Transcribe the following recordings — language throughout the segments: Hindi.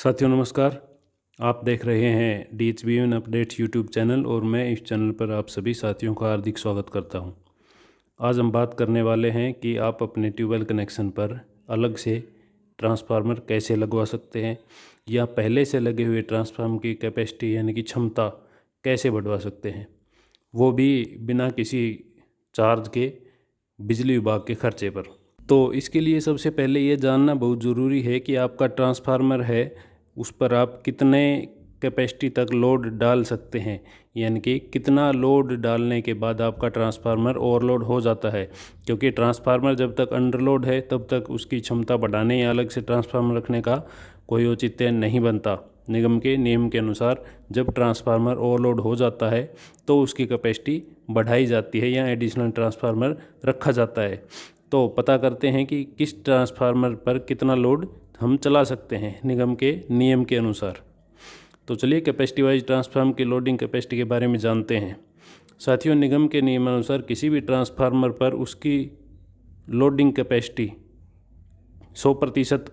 साथियों नमस्कार। आप देख रहे हैं DHBN अपडेट्स यूट्यूब चैनल और मैं इस चैनल पर आप सभी साथियों का हार्दिक स्वागत करता हूं। आज हम बात करने वाले हैं कि आप अपने ट्यूबवेल कनेक्शन पर अलग से ट्रांसफार्मर कैसे लगवा सकते हैं या पहले से लगे हुए ट्रांसफार्मर की कैपेसिटी यानी कि क्षमता कैसे बढ़वा सकते हैं, वो भी बिना किसी चार्ज के बिजली विभाग के खर्चे पर। तो इसके लिए सबसे पहले ये जानना बहुत ज़रूरी है कि आपका ट्रांसफार्मर है उस पर आप कितने कैपेसिटी तक लोड डाल सकते हैं, यानी कि कितना लोड डालने के बाद आपका ट्रांसफार्मर ओवरलोड हो जाता है। क्योंकि ट्रांसफार्मर जब तक अंडरलोड है तब तक उसकी क्षमता बढ़ाने या अलग से ट्रांसफार्मर रखने का कोई औचित्य नहीं बनता। निगम के नियम के अनुसार जब ट्रांसफार्मर ओवरलोड हो जाता है तो उसकी कैपेसिटी बढ़ाई जाती है या एडिशनल ट्रांसफार्मर रखा जाता है। तो पता करते हैं कि किस ट्रांसफार्मर पर कितना लोड हम चला सकते हैं निगम के नियम के अनुसार। तो चलिए कैपेसिटी वाइज ट्रांसफार्मर की लोडिंग कैपेसिटी के बारे में जानते हैं। साथियों, निगम के नियमानुसार किसी भी ट्रांसफार्मर पर उसकी लोडिंग कैपेसिटी 100%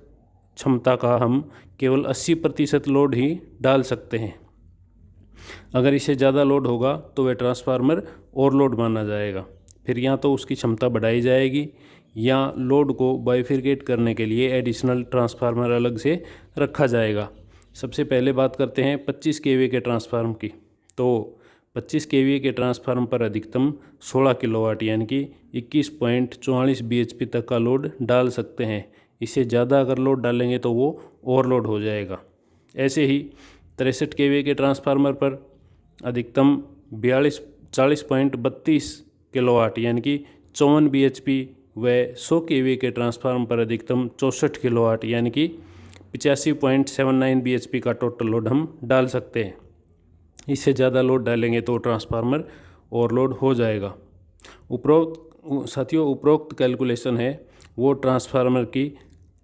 क्षमता का हम केवल 80% लोड ही डाल सकते हैं। अगर इससे ज़्यादा लोड होगा तो वह ट्रांसफार्मर ओवरलोड माना जाएगा। फिर या तो उसकी क्षमता बढ़ाई जाएगी या लोड को बाइफरकेट करने के लिए एडिशनल ट्रांसफार्मर अलग से रखा जाएगा। सबसे पहले बात करते हैं 25 kVA के ट्रांसफार्मर की। तो 25 kVA के ट्रांसफार्मर पर अधिकतम 16 किलोवाट यानी कि 21.44 bhp तक का लोड डाल सकते हैं। इससे ज़्यादा अगर लोड डालेंगे तो वो ओवरलोड हो जाएगा। ऐसे ही 63 kVA के ट्रांसफार्मर पर अधिकतम 40.32 किलोवाट यानी कि 54 bhp व 100 kVA के ट्रांसफार्मर पर अधिकतम 64 किलोवाट यानी कि 85.79 bhp का टोटल लोड हम डाल सकते हैं। इससे ज़्यादा लोड डालेंगे तो ट्रांसफार्मर ओवरलोड हो जाएगा। उपरोक्त कैलकुलेशन है वो ट्रांसफार्मर की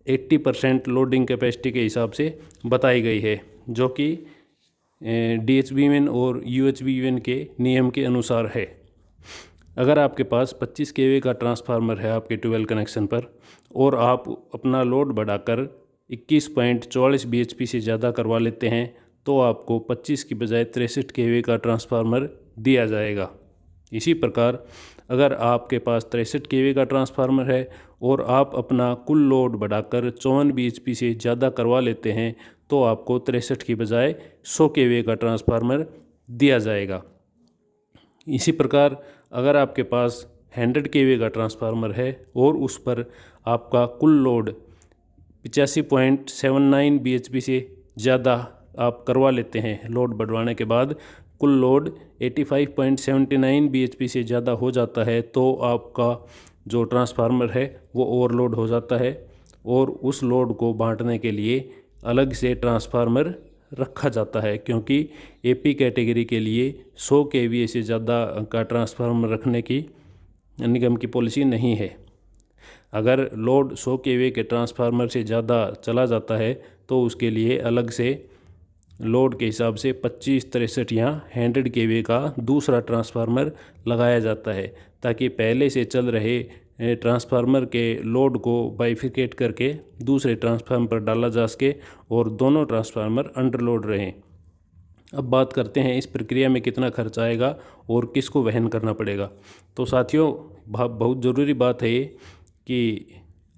80% लोडिंग कैपेसिटी के हिसाब से बताई गई है, जो कि DHBN और UHBN के नियम के अनुसार है। अगर आपके पास 25 kVA का ट्रांसफार्मर है आपके ट्यूबवेल कनेक्शन पर और आप अपना लोड बढ़ाकर 21.44 bhp से ज़्यादा करवा लेते हैं तो आपको 25 की बजाय 63 kVA का ट्रांसफार्मर दिया जाएगा। इसी प्रकार अगर आपके पास 63 kVA का ट्रांसफार्मर है और आप अपना कुल लोड बढ़ाकर 54 bhp से ज़्यादा करवा लेते हैं तो आपको 63 की बजाय 100 kVA का ट्रांसफार्मर दिया जाएगा। इसी प्रकार अगर आपके पास 100 kVA का ट्रांसफार्मर है और उस पर आपका कुल लोड 85.79 bhp से ज़्यादा आप करवा लेते हैं, लोड बढ़वाने के बाद कुल लोड 85.79 bhp से ज़्यादा हो जाता है तो आपका जो ट्रांसफार्मर है वो ओवरलोड हो जाता है और उस लोड को बांटने के लिए अलग से ट्रांसफार्मर रखा जाता है। क्योंकि AP कैटेगरी के लिए 100 kVA से ज़्यादा का ट्रांसफार्मर रखने की निगम की पॉलिसी नहीं है। अगर लोड 100 kVA के ट्रांसफार्मर से ज़्यादा चला जाता है तो उसके लिए अलग से लोड के हिसाब से 25, 63 या 100 kVA का दूसरा ट्रांसफार्मर लगाया जाता है, ताकि पहले से चल रहे ट्रांसफार्मर के लोड को बाइफिकेट करके दूसरे ट्रांसफार्मर पर डाला जा सके और दोनों ट्रांसफार्मर अंडरलोड रहें। अब बात करते हैं इस प्रक्रिया में कितना खर्च आएगा और किसको वहन करना पड़ेगा। तो साथियों, बहुत ज़रूरी बात है कि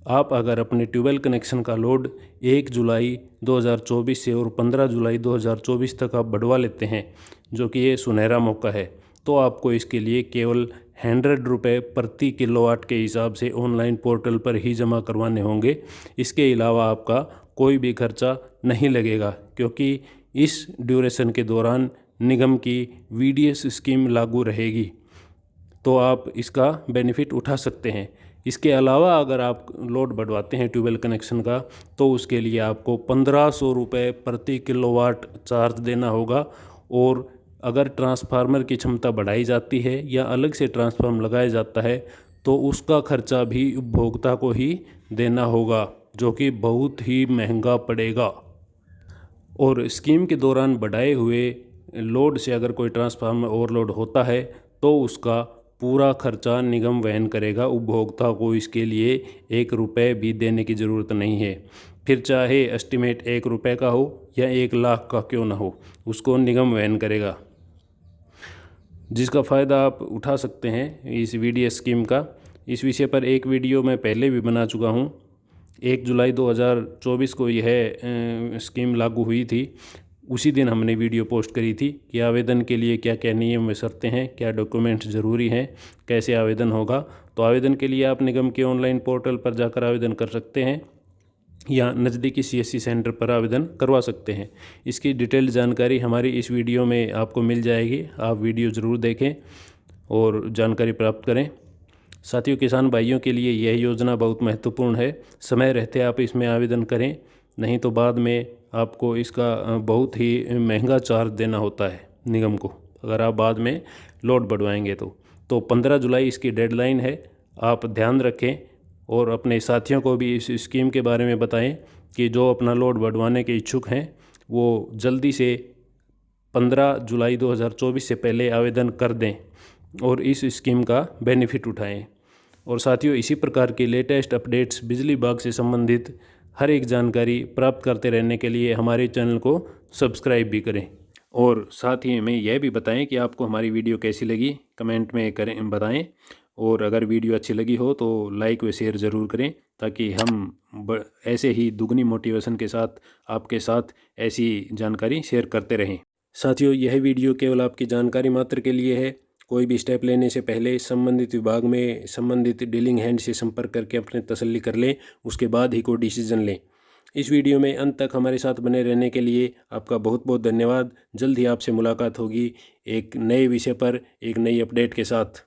आप अगर अपने ट्यूबवेल कनेक्शन का लोड 1 जुलाई 2024 से और 15 जुलाई 2024 तक आप बढ़वा लेते हैं, जो कि ये सुनहरा मौका है, तो आपको इसके लिए केवल 100 रुपये प्रति किलोवाट के हिसाब से ऑनलाइन पोर्टल पर ही जमा करवाने होंगे। इसके अलावा आपका कोई भी खर्चा नहीं लगेगा, क्योंकि इस ड्यूरेशन के दौरान निगम की VDS स्कीम लागू रहेगी, तो आप इसका बेनिफिट उठा सकते हैं। इसके अलावा अगर आप लोड बढ़वाते हैं ट्यूबवेल कनेक्शन का तो उसके लिए आपको 1500 रुपये प्रति किलोवाट चार्ज देना होगा। और अगर ट्रांसफार्मर की क्षमता बढ़ाई जाती है या अलग से ट्रांसफार्मर लगाया जाता है तो उसका खर्चा भी उपभोक्ता को ही देना होगा, जो कि बहुत ही महंगा पड़ेगा। और स्कीम के दौरान बढ़ाए हुए लोड से अगर कोई ट्रांसफार्मर ओवरलोड होता है तो उसका पूरा खर्चा निगम वहन करेगा। उपभोक्ता को इसके लिए 1 रुपये भी देने की ज़रूरत नहीं है। फिर चाहे एस्टिमेट 1 रुपये का हो या 1 लाख का क्यों ना हो, उसको निगम वहन करेगा, जिसका फ़ायदा आप उठा सकते हैं इस VDS स्कीम का। इस विषय पर एक वीडियो मैं पहले भी बना चुका हूँ। 1 जुलाई 2024 को यह स्कीम लागू हुई थी। उसी दिन हमने वीडियो पोस्ट करी थी कि आवेदन के लिए क्या क्या नियम व शर्तें हैं, क्या डॉक्यूमेंट्स ज़रूरी हैं, कैसे आवेदन होगा। तो आवेदन के लिए आप निगम के ऑनलाइन पोर्टल पर जाकर आवेदन कर सकते हैं या नज़दीकी CSC सेंटर पर आवेदन करवा सकते हैं। इसकी डिटेल जानकारी हमारी इस वीडियो में आपको मिल जाएगी। आप वीडियो ज़रूर देखें और जानकारी प्राप्त करें। साथियों, किसान भाइयों के लिए यह योजना बहुत महत्वपूर्ण है। समय रहते आप इसमें आवेदन करें, नहीं तो बाद में आपको इसका बहुत ही महंगा चार्ज देना होता है निगम को, अगर आप बाद में लोड बढ़वाएंगे तो 15 जुलाई इसकी डेडलाइन है। आप ध्यान रखें और अपने साथियों को भी इस स्कीम के बारे में बताएं कि जो अपना लोड बढ़वाने के इच्छुक हैं वो जल्दी से 15 जुलाई 2024 से पहले आवेदन कर दें और इस स्कीम का बेनिफिट उठाएं। और साथियों, इसी प्रकार की लेटेस्ट अपडेट्स, बिजली विभाग से संबंधित हर एक जानकारी प्राप्त करते रहने के लिए हमारे चैनल को सब्सक्राइब भी करें। और साथ ही हमें यह भी बताएं कि आपको हमारी वीडियो कैसी लगी, कमेंट में करें बताएं। और अगर वीडियो अच्छी लगी हो तो लाइक व शेयर ज़रूर करें, ताकि हम ऐसे ही दुगनी मोटिवेशन के साथ आपके साथ ऐसी जानकारी शेयर करते रहें। साथियों, यह वीडियो केवल आपकी जानकारी मात्र के लिए है। कोई भी स्टेप लेने से पहले संबंधित विभाग में संबंधित डीलिंग हैंड से संपर्क करके अपने तसल्ली कर लें, उसके बाद ही कोई डिसीजन लें। इस वीडियो में अंत तक हमारे साथ बने रहने के लिए आपका बहुत बहुत धन्यवाद। जल्द ही आपसे मुलाकात होगी एक नए विषय पर, एक नई अपडेट के साथ।